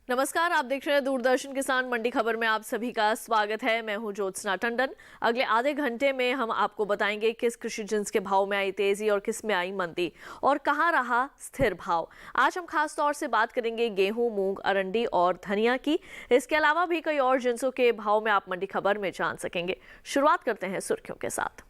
नमस्कार, आप देख रहे हैं दूरदर्शन किसान मंडी खबर में आप सभी का स्वागत है। मैं हूं ज्योत्सना टंडन। अगले आधे घंटे में हम आपको बताएंगे किस कृषि जिन्स के भाव में आई तेजी और किस में आई मंदी और कहां रहा स्थिर भाव। आज हम खास तौर से बात करेंगे गेहूं, मूंग, अरंडी और धनिया की। इसके अलावा भी कई और जिन्सों के भाव में आप मंडी खबर में जान सकेंगे। शुरुआत करते हैं सुर्खियों के साथ।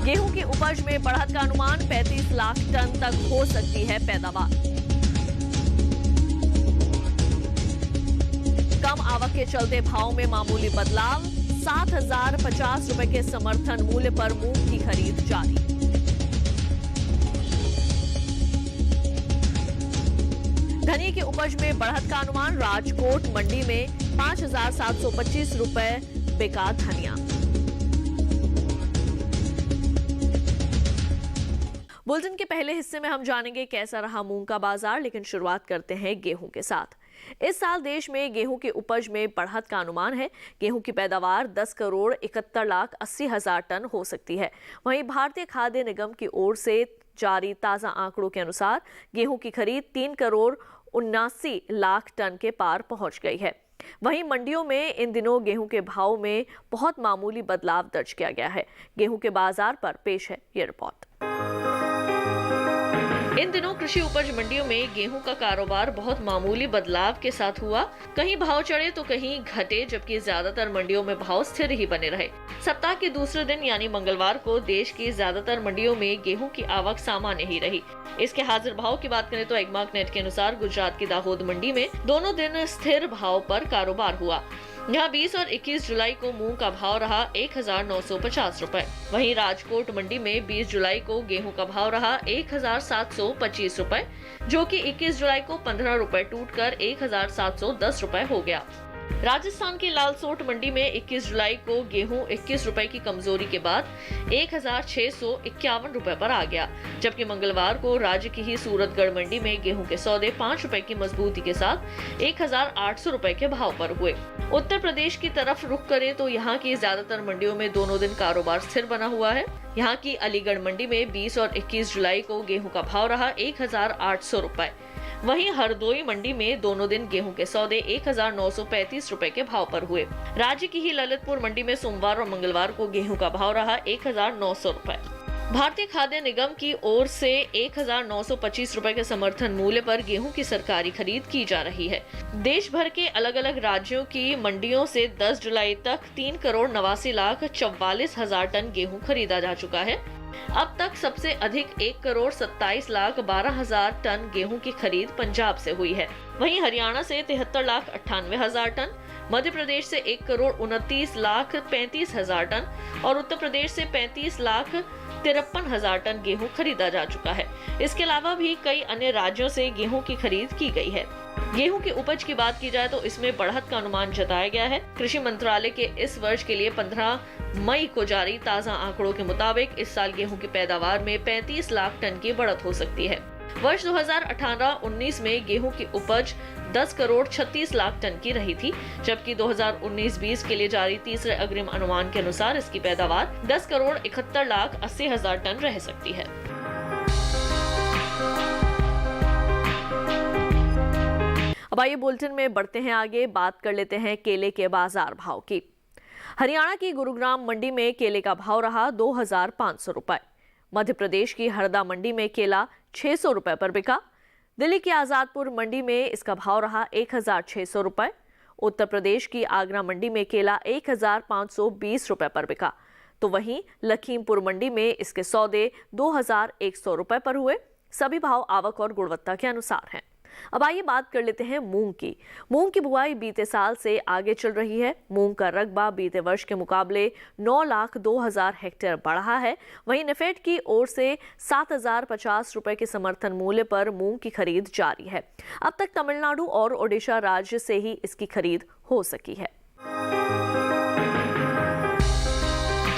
गेहूं की उपज में बढ़त का अनुमान 35 लाख टन तक हो सकती है पैदावार। कम आवक के चलते भाव में मामूली बदलाव, 7,050 रुपए के समर्थन मूल्य पर मूंग की खरीद जारी। धनिया की उपज में बढ़त का अनुमान, राजकोट मंडी में 5,725 रुपए बिका धनिया। बुलेटिन के पहले हिस्से में हम जानेंगे कैसा रहा मूंग का बाजार, लेकिन शुरुआत करते हैं गेहूं के साथ। इस साल देश में गेहूं की उपज में बढ़त का अनुमान है। गेहूं की पैदावार 10 करोड़ 71 लाख 80 हजार टन हो सकती है। वहीं भारतीय खाद्य निगम की ओर से जारी ताजा आंकड़ों के अनुसार गेहूं की खरीद 3 करोड़ 79 लाख टन के पार पहुंच गई है। वहीं मंडियों में इन दिनों गेहूं के भाव में बहुत मामूली बदलाव दर्ज किया गया है। गेहूं के बाजार पर पेश है ये रिपोर्ट। इन दिनों कृषि उपज मंडियों में गेहूं का कारोबार बहुत मामूली बदलाव के साथ हुआ। कहीं भाव चढ़े तो कहीं घटे, जबकि ज्यादातर मंडियों में भाव स्थिर ही बने रहे। सप्ताह के दूसरे दिन यानी मंगलवार को देश की ज्यादातर मंडियों में गेहूं की आवक सामान्य ही रही। इसके हाजिर भाव की बात करें तो एग्मार्क नेट के अनुसार गुजरात की दाहोद मंडी में दोनों दिन स्थिर भाव पर कारोबार हुआ। यहाँ 20 और 21 जुलाई को मूंग का भाव रहा 1,950 रुपए। वहीं राजकोट मंडी में 20 जुलाई को गेहूं का भाव रहा 1,725 रुपए, जो कि 21 जुलाई को 15 रुपए टूटकर 1,710 रुपए हो गया। राजस्थान की लालसोट मंडी में 21 जुलाई को गेहूं 21 रुपए की कमजोरी के बाद 1,651 रुपए पर आ गया, जबकि मंगलवार को राज्य की ही सूरतगढ़ मंडी में गेहूं के सौदे 5 रुपए की मजबूती के साथ 1,800 रुपए के भाव पर हुए। उत्तर प्रदेश की तरफ रुख करें तो यहाँ की ज्यादातर मंडियों में दोनों दिन कारोबार स्थिर बना हुआ है। यहाँ की अलीगढ़ मंडी में 20 और 21 जुलाई को गेहूं का भाव रहा 1,800 रुपए। वहीं हरदोई मंडी में दोनों दिन गेहूं के सौदे 1,935 रुपए के भाव पर हुए। राज्य की ही ललितपुर मंडी में सोमवार और मंगलवार को गेहूं का भाव रहा 1,900 रुपए। भारतीय खाद्य निगम की ओर से 1,925 रुपए के समर्थन मूल्य पर गेहूं की सरकारी खरीद की जा रही है। देश भर के अलग अलग राज्यों की मंडियों से 10 जुलाई तक 3 करोड़ 89 लाख 44 हजार टन गेहूं खरीदा जा चुका है। अब तक सबसे अधिक 1 करोड़ 27 लाख 12 हजार टन गेहूं की खरीद पंजाब से हुई है। वहीं हरियाणा से 73 लाख 98 हजार टन, मध्य प्रदेश से 1 करोड़ 29 लाख 35 हजार टन और उत्तर प्रदेश से 35 लाख 53 हजार टन गेहूं खरीदा जा चुका है। इसके अलावा भी कई अन्य राज्यों से गेहूं की खरीद की गई है। गेहूं की उपज की बात की जाए तो इसमें बढ़त का अनुमान जताया गया है। कृषि मंत्रालय के इस वर्ष के लिए 15 मई को जारी ताजा आंकड़ों के मुताबिक इस साल गेहूं की पैदावार में 35 लाख टन की बढ़त हो सकती है। वर्ष 2018-19 में गेहूं की उपज 10 करोड़ 36 लाख टन की रही थी, जबकि 2019-20 के लिए जारी तीसरे अग्रिम अनुमान के अनुसार इसकी पैदावार 10 करोड़ 71 लाख 80 हजार टन रह सकती है। अब आइए बुलेटिन में बढ़ते हैं आगे, बात कर लेते हैं केले के बाजार भाव की। हरियाणा की गुरुग्राम मंडी में केले का भाव रहा 2,500 रुपए। मध्य प्रदेश की हरदा मंडी में केला 600 रुपए पर बिका। दिल्ली की आजादपुर मंडी में इसका भाव रहा 1,600 रुपए। उत्तर प्रदेश की आगरा मंडी में केला 1,520 रुपए पर बिका। तो वहीं लखीमपुर मंडी में इसके सौदे 2,100 रुपए पर हुए। सभी भाव आवक और गुणवत्ता के अनुसार हैं। अब आइए बात कर लेते हैं मूंग की। मूंग की बुआई बीते साल से आगे चल रही है। मूंग का रकबा बीते वर्ष के मुकाबले 9,02,000 हेक्टेयर बढ़ा है। वहीं नेफेड की ओर से 7,050 रुपए के समर्थन मूल्य पर मूंग की खरीद जारी है। अब तक तमिलनाडु और ओडिशा राज्य से ही इसकी खरीद हो सकी है।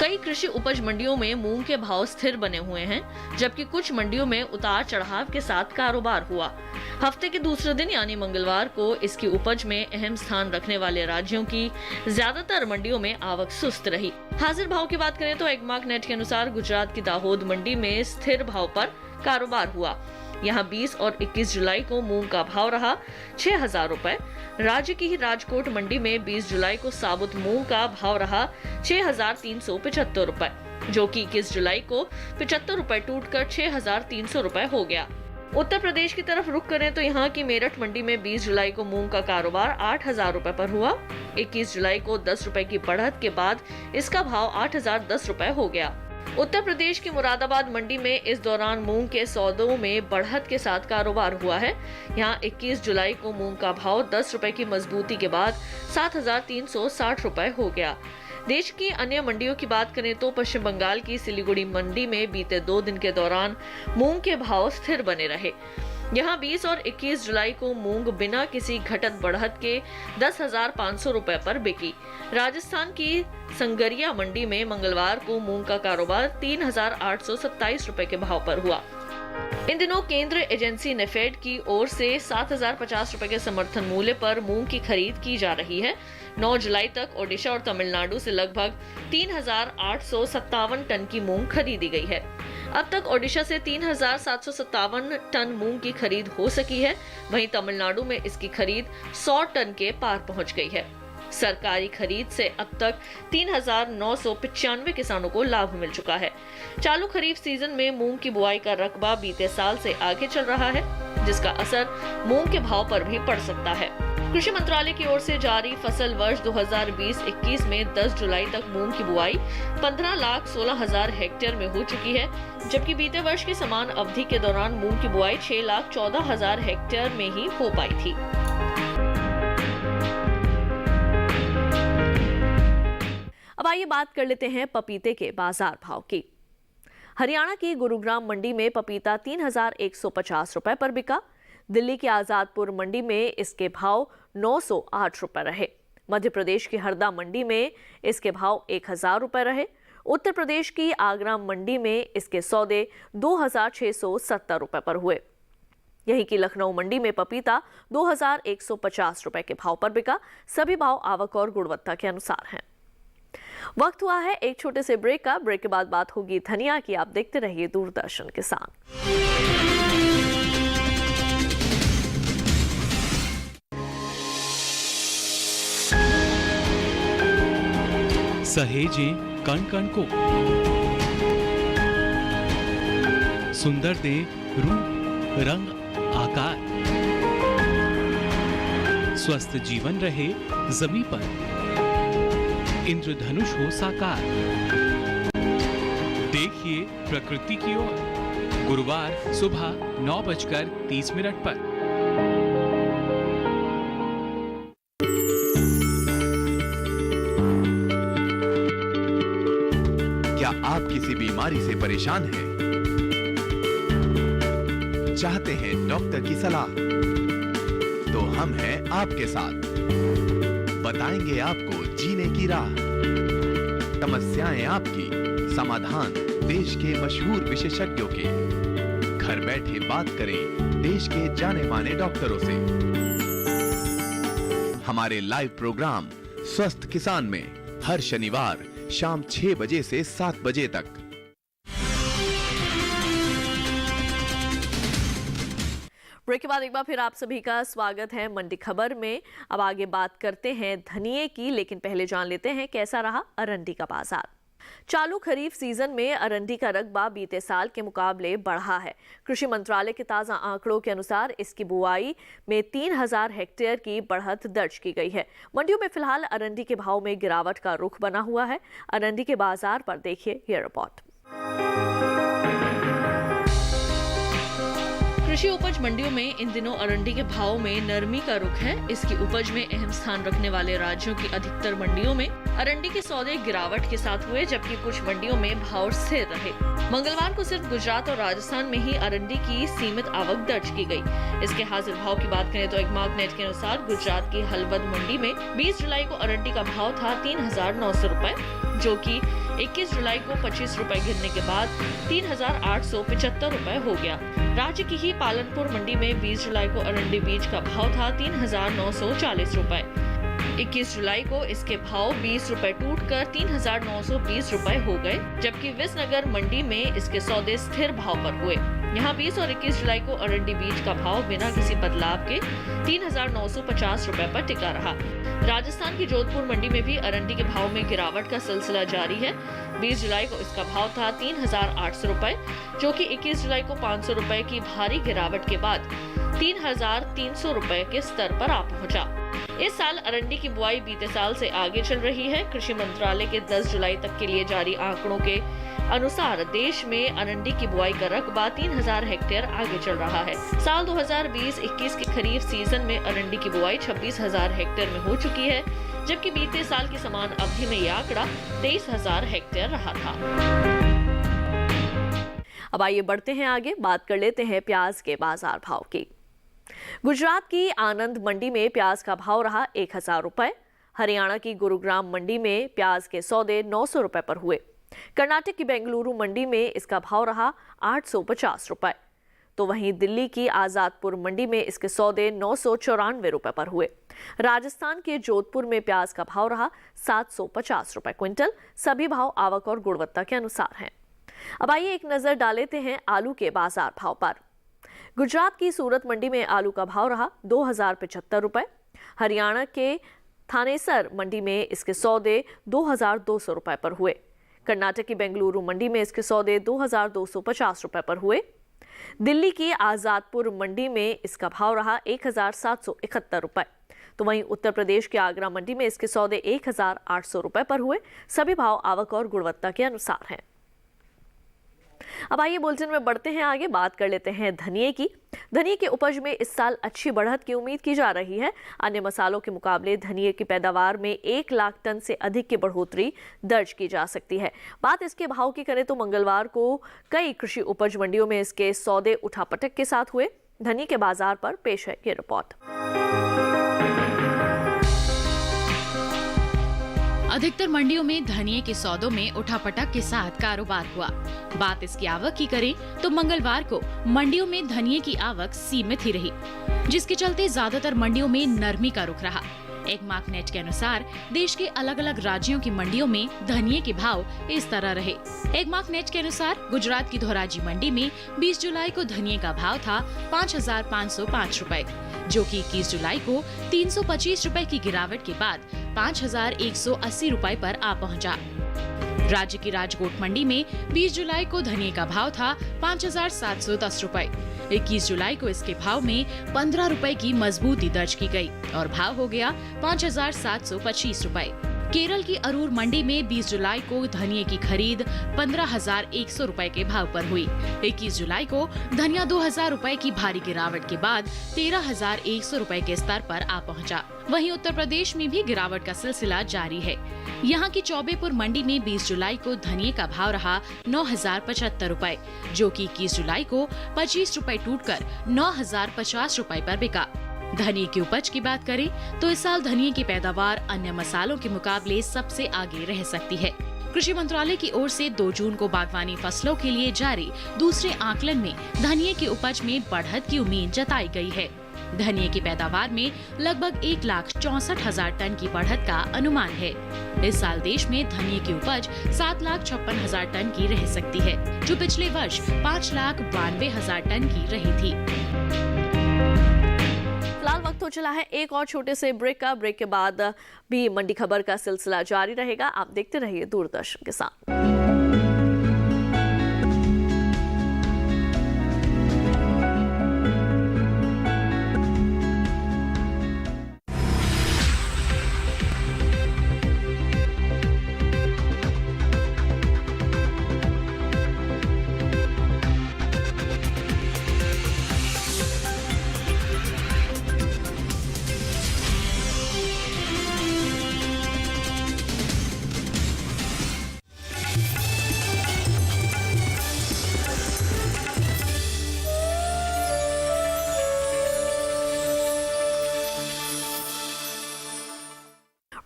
कई कृषि उपज मंडियों में मूंग के भाव स्थिर बने हुए हैं, जबकि कुछ मंडियों में उतार चढ़ाव के साथ कारोबार हुआ। हफ्ते के दूसरे दिन यानी मंगलवार को इसकी उपज में अहम स्थान रखने वाले राज्यों की ज्यादातर मंडियों में आवक सुस्त रही। हाजिर भाव की बात करें तो एग्मार्क नेट के अनुसार गुजरात की दाहोद मंडी में स्थिर भाव पर कारोबार हुआ। यहाँ 20 और 21 जुलाई को मूंग का भाव रहा 6,000 रुपए। राज्य की ही राजकोट मंडी में 20 जुलाई को साबुत मूंग का भाव रहा 6,375 रुपए, जो कि 21 जुलाई को 75 रुपए टूटकर 6,300 रुपए हो गया। उत्तर प्रदेश की तरफ रुख करें तो यहाँ की मेरठ मंडी में 20 जुलाई को मूंग का कारोबार 8,000 रुपए पर हुआ। 21 जुलाई को 10 रुपए की बढ़त के बाद इसका भाव 8,010 रुपए हो गया। उत्तर प्रदेश की मुरादाबाद मंडी में इस दौरान मूंग के सौदों में बढ़त के साथ कारोबार हुआ है। यहाँ 21 जुलाई को मूंग का भाव 10 रुपए की मजबूती के बाद 7,360 रुपए हो गया। देश की अन्य मंडियों की बात करें तो पश्चिम बंगाल की सिलीगुड़ी मंडी में बीते 2 दिन के दौरान मूंग के भाव स्थिर बने रहे। यहाँ 20 और 21 जुलाई को मूंग बिना किसी घटत बढ़त के 10,500 रुपए पर बिकी। राजस्थान की संगरिया मंडी में मंगलवार को मूंग का कारोबार 3,827 रुपए के भाव पर हुआ। इन दिनों केंद्र एजेंसी नेफेड की ओर से 7,050 रुपए के समर्थन मूल्य पर मूंग की खरीद की जा रही है। 9 जुलाई तक ओडिशा और तमिलनाडु से लगभग 3,857 टन की मूंग खरीदी गई है। अब तक ओडिशा से 3,757 टन मूंग की खरीद हो सकी है, वहीं तमिलनाडु में इसकी खरीद 100 टन के पार पहुंच गई है। सरकारी खरीद से अब तक 3,995 किसानों को लाभ मिल चुका है। चालू खरीफ सीजन में मूंग की बुआई का रकबा बीते साल से आगे चल रहा है, जिसका असर मूंग के भाव पर भी पड़ सकता है। कृषि मंत्रालय की ओर से जारी फसल वर्ष 2020-21 में 10 जुलाई तक मूंग की बुआई 15,16,000 हेक्टेयर में हो चुकी है, जबकि बीते वर्ष की समान अवधि के दौरान मूंग की बुआई 6,14,000 हेक्टेयर में ही हो पाई थी। अब आइए बात कर लेते हैं पपीते के बाजार भाव की। हरियाणा की गुरुग्राम मंडी में पपीता 3,150 रुपए पर बिका। दिल्ली की आजादपुर मंडी में इसके भाव 908 रुपए रहे। मध्य प्रदेश की हरदा मंडी में इसके भाव 1,000 रुपए रहे। उत्तर प्रदेश की आगरा मंडी में इसके सौदे 2,670 रुपए पर हुए। यहीं की लखनऊ मंडी में पपीता 2,150 रुपए के भाव पर बिका। सभी भाव आवक और गुणवत्ता के अनुसार हैं। वक्त हुआ है एक छोटे से ब्रेक का। ब्रेक के बाद बात होगी धनिया की। आप देखते रहिए दूरदर्शन किसान। सहेजें कण कण को, सुंदर दे रूप रंग आकार, स्वस्थ जीवन रहे जमीन पर, इंद्रधनुष हो साकार। देखिए प्रकृति की ओर, गुरुवार सुबह 9:30 पर। क्या आप किसी बीमारी से परेशान हैं? चाहते हैं डॉक्टर की सलाह? तो हम हैं आपके साथ। बताएंगे आपको जीने की राह। समस्याएं आपकी, समाधान देश के मशहूर विशेषज्ञों के। घर बैठे बात करें देश के जाने माने डॉक्टरों से। हमारे लाइव प्रोग्राम स्वस्थ किसान में हर शनिवार शाम 6 बजे से 7 बजे तक। ब्रेक के बाद एक बार फिर आप सभी का स्वागत है मंडी खबर में। अब आगे बात करते हैं धनिये की, लेकिन पहले जान लेते हैं कैसा रहा अरंडी का बाजार। चालू खरीफ सीजन में अरंडी का रकबा बीते साल के मुकाबले बढ़ा है। कृषि मंत्रालय के ताजा आंकड़ों के अनुसार इसकी बुआई में 3,000 हेक्टेयर की बढ़त दर्ज की गई है। मंडियों में फिलहाल अरंडी के भाव में गिरावट का रुख बना हुआ है। अरंडी के बाजार पर देखिए ये रिपोर्ट। कृषि उपज मंडियों में इन दिनों अरंडी के भाव में नरमी का रुख है। इसकी उपज में अहम स्थान रखने वाले राज्यों की अधिकतर मंडियों में अरंडी के सौदे गिरावट के साथ हुए, जबकि कुछ मंडियों में भाव स्थिर रहे। मंगलवार को सिर्फ गुजरात और राजस्थान में ही अरंडी की सीमित आवक दर्ज की गई। इसके हाजिर भाव की बात करें तो एक मार्कनेट के अनुसार गुजरात की हलवद मंडी में 20 जुलाई को अरंडी का भाव था 3,900 रुपए, जो कि 21 जुलाई को 25 रुपए गिरने के बाद 3,875 रुपए हो गया। राज्य की ही पालनपुर मंडी में 20 जुलाई को अरंडी बीज का भाव था 3,940 रुपए। 21 जुलाई को इसके भाव 20 रुपए टूटकर 3,920 रुपए हो गए, जबकि विसनगर मंडी में इसके सौदे स्थिर भाव पर हुए। यहाँ 20 और 21 जुलाई को अरंडी बीज का भाव बिना किसी बदलाव के 3,950 रुपए पर टिका रहा। राजस्थान की जोधपुर मंडी में भी अरंडी के भाव में गिरावट का सिलसिला जारी है। 20 जुलाई को इसका भाव था 3,800 रुपए, जो कि 21 जुलाई को 500 रुपए की भारी गिरावट के बाद 3,300 रुपए के स्तर पर आ पहुंचा। इस साल अरंडी की बुआई बीते साल से आगे चल रही है। कृषि मंत्रालय के 10 जुलाई तक के लिए जारी आंकड़ों के अनुसार देश में अरंडी की बुआई का रकबा 3,000 हेक्टेयर आगे चल रहा है। साल 2020-21 के खरीफ सीजन में अरंडी की बुआई 26,000 हेक्टेयर में हो चुकी है, जबकि बीते साल की समान अवधि में यह आंकड़ा 23,000 हेक्टेयर रहा था। अब आइए बढ़ते हैं आगे, बात कर लेते हैं प्याज के बाजार भाव की। गुजरात की आनंद मंडी में प्याज का भाव रहा 1,000 रुपए। हरियाणा की गुरुग्राम मंडी में प्याज के सौदे 900 रुपए पर हुए। कर्नाटक की बेंगलुरु मंडी में इसका भाव रहा 850 रुपए। तो वहीं दिल्ली की आजादपुर मंडी में इसके सौदे 994 रुपए पर हुए। राजस्थान के जोधपुर में प्याज का भाव रहा 750 रुपए क्विंटल। सभी भाव आवक और गुणवत्ता के अनुसार हैं। अब आइए एक नजर डाल लेते हैं आलू के बाजार भाव पर। गुजरात की सूरत मंडी में आलू का भाव रहा 2,075 रुपए। हरियाणा के थानेसर मंडी में इसके सौदे 2,200 रुपए पर हुए। कर्नाटक की बेंगलुरु मंडी में इसके सौदे 2,250 रुपए पर हुए। दिल्ली की आजादपुर मंडी में इसका भाव रहा 1,771 रुपए। तो वहीं उत्तर प्रदेश के आगरा मंडी में इसके सौदे 1,800 रुपए पर हुए। सभी भाव आवक और गुणवत्ता के अनुसार हैं। अब आइए बुलेटिन में बढ़ते हैं आगे, बात कर लेते हैं धनिये की। धनिये की उपज में इस साल अच्छी बढ़त की उम्मीद की जा रही है। अन्य मसालों के मुकाबले धनिये की पैदावार में 1 लाख टन से अधिक की बढ़ोतरी दर्ज की जा सकती है। बात इसके भाव की करें तो मंगलवार को कई कृषि उपज मंडियों में इसके सौदे उठापटक के साथ हुए। धनिये के बाजार पर पेश है ये रिपोर्ट। अधिकतर मंडियों में धनिये के सौदों में उठापटक के साथ कारोबार हुआ। बात इसकी आवक की करें तो मंगलवार को मंडियों में धनिये की आवक सीमित ही रही, जिसके चलते ज्यादातर मंडियों में नरमी का रुख रहा। एक मार्कनेट के अनुसार देश के अलग अलग राज्यों की मंडियों में धनिये के भाव इस तरह रहे। एक मार्कनेट के अनुसार गुजरात की धोराजी मंडी में 20 जुलाई को धनिये का भाव था 5,505 रुपए, जो कि 21 जुलाई को 325 रुपए की गिरावट के बाद 5,180 रुपए पर आ पहुंचा। राज्य की राजकोट मंडी में 20 जुलाई को धनिये का भाव था 5,710 रुपए। 21 जुलाई को इसके भाव में 15 रुपए की मजबूती दर्ज की गई और भाव हो गया 5,725 रुपए। केरल की अरूर मंडी में 20 जुलाई को धनिये की खरीद 15,100 रुपए के भाव पर हुई। 21 जुलाई को धनिया 2,000 रुपए की भारी गिरावट के बाद 13,100 रुपए के स्तर पर आ पहुंचा। वहीं उत्तर प्रदेश में भी गिरावट का सिलसिला जारी है। यहाँ की चौबेपुर मंडी में 20 जुलाई को धनिये का भाव रहा 9,075 रुपए, जो कि 21 जुलाई को 25 रुपए टूटकर 9,050 रुपए पर बिका। धनिये की उपज की बात करें तो इस साल धनिये की पैदावार अन्य मसालों के मुकाबले सबसे आगे रह सकती है। कृषि मंत्रालय की ओर से 2 जून को बागवानी फसलों के लिए जारी दूसरे आकलन में धनिये की उपज में बढ़त की उम्मीद जताई गई है। धनिये की पैदावार में लगभग 1,64,000 टन की बढ़त का अनुमान है। इस साल देश में धनिये की उपज 7,56,000 टन की रह सकती है, जो पिछले वर्ष 5,92,000 टन की रही थी। फिलहाल वक्त हो चला है एक और छोटे से ब्रेक का। ब्रेक के बाद भी मंडी खबर का सिलसिला जारी रहेगा। आप देखते रहिए दूरदर्शन के साथ।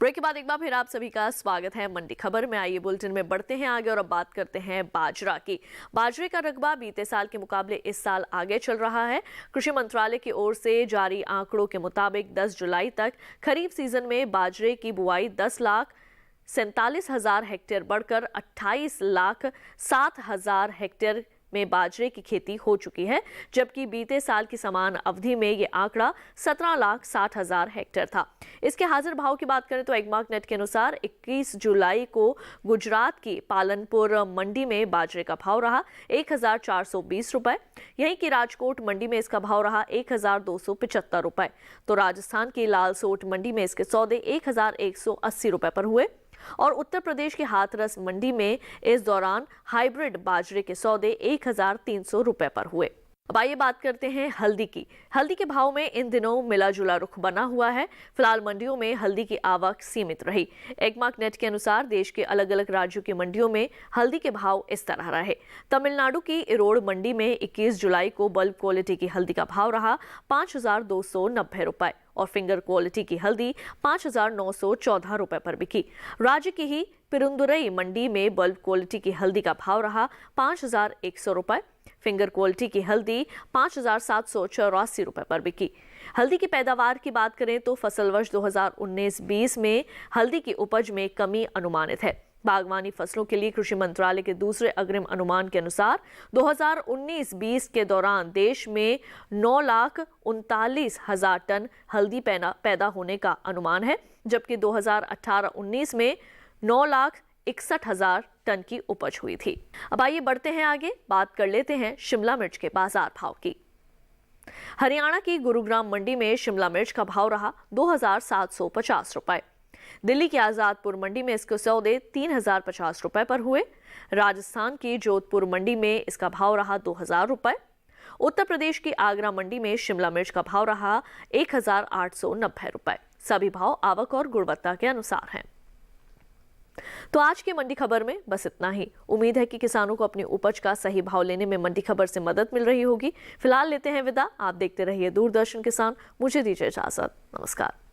ब्रेक के बाद एक बार फिर आप सभी का स्वागत है मंडी खबर में। आइए बुलेटिन में बढ़ते हैं आगे और अब बात करते हैं बाजरा की। बाजरे का रकबा बीते साल के मुकाबले इस साल आगे चल रहा है। कृषि मंत्रालय की ओर से जारी आंकड़ों के मुताबिक 10 जुलाई तक खरीफ सीजन में बाजरे की बुआई 10,47,000 हेक्टेयर बढ़कर 28,07,000 हेक्टेयर में बाजरे की खेती हो चुकी है, जबकि बीते साल की समान अवधि में ये आंकड़ा 17,60,000 हेक्टेयर था। इसके हाजिर भाव की बात करें तो एगमार्क नेट के अनुसार 21 जुलाई को गुजरात की पालनपुर मंडी में बाजरे का भाव रहा 1,420 रुपए। यहीं की राजकोट मंडी में इसका भाव रहा 1,275 रुपए। तो राजस्थान की लालसोट मंडी में इसके सौदे 1,180 रुपए पर हुए और उत्तर प्रदेश की हाथरस मंडी में इस दौरान हाइब्रिड बाजरे के सौदे 1,300 रुपए पर हुए। अब आइए बात करते हैं हल्दी की। हल्दी के भाव में इन दिनों मिला जुला रुख बना हुआ है। फिलहाल मंडियों में हल्दी की आवक सीमित रही। एगमार्क नेट के अनुसार देश के अलग अलग राज्यों की मंडियों में हल्दी के भाव इस तरह रहे। तमिलनाडु की इरोड़ मंडी में 21 जुलाई को बल्ब क्वालिटी की हल्दी का भाव रहा 5,290 रुपए और फिंगर क्वालिटी की हल्दी 5,914 रुपए पर बिकी। राज्य की ही पेरुंदुरई मंडी में बल्ब क्वालिटी की हल्दी का भाव रहा 5,100 रुपए। फिंगर क्वालिटी की हल्दी 5,784 रुपए पर बिकी। हल्दी की पैदावार की बात करें तो फसल वर्ष 2019-20 में हल्दी की उपज में कमी अनुमानित है। बागवानी फसलों के लिए कृषि मंत्रालय के दूसरे अग्रिम अनुमान के अनुसार 2019-20 के दौरान देश में 9,39,000 टन हल्दी पैदा होने का अनुमान है, जबकि 2018-19 में 9,61,000 टन की उपज हुई थी। अब आइए बढ़ते हैं आगे, बात कर लेते हैं शिमला मिर्च के बाजार भाव की। हरियाणा की गुरुग्राम मंडी में शिमला मिर्च का भाव रहा 2,750 रुपए। दिल्ली की आजादपुर मंडी में इसके सौदे 3,050 रुपए पर हुए। राजस्थान की जोधपुर मंडी में इसका भाव रहा 2,000 रुपए। उत्तर प्रदेश की आगरा मंडी में शिमला मिर्च का भाव रहा 1,890 रुपए। सभी भाव आवक और गुणवत्ता के अनुसार हैं। तो आज की मंडी खबर में बस इतना ही। उम्मीद है कि किसानों को अपनी उपज का सही भाव लेने में मंडी खबर से मदद मिल रही होगी। फिलहाल लेते हैं विदा। आप देखते रहिए दूरदर्शन किसान। मुझे दीजिए इजाजत। नमस्कार।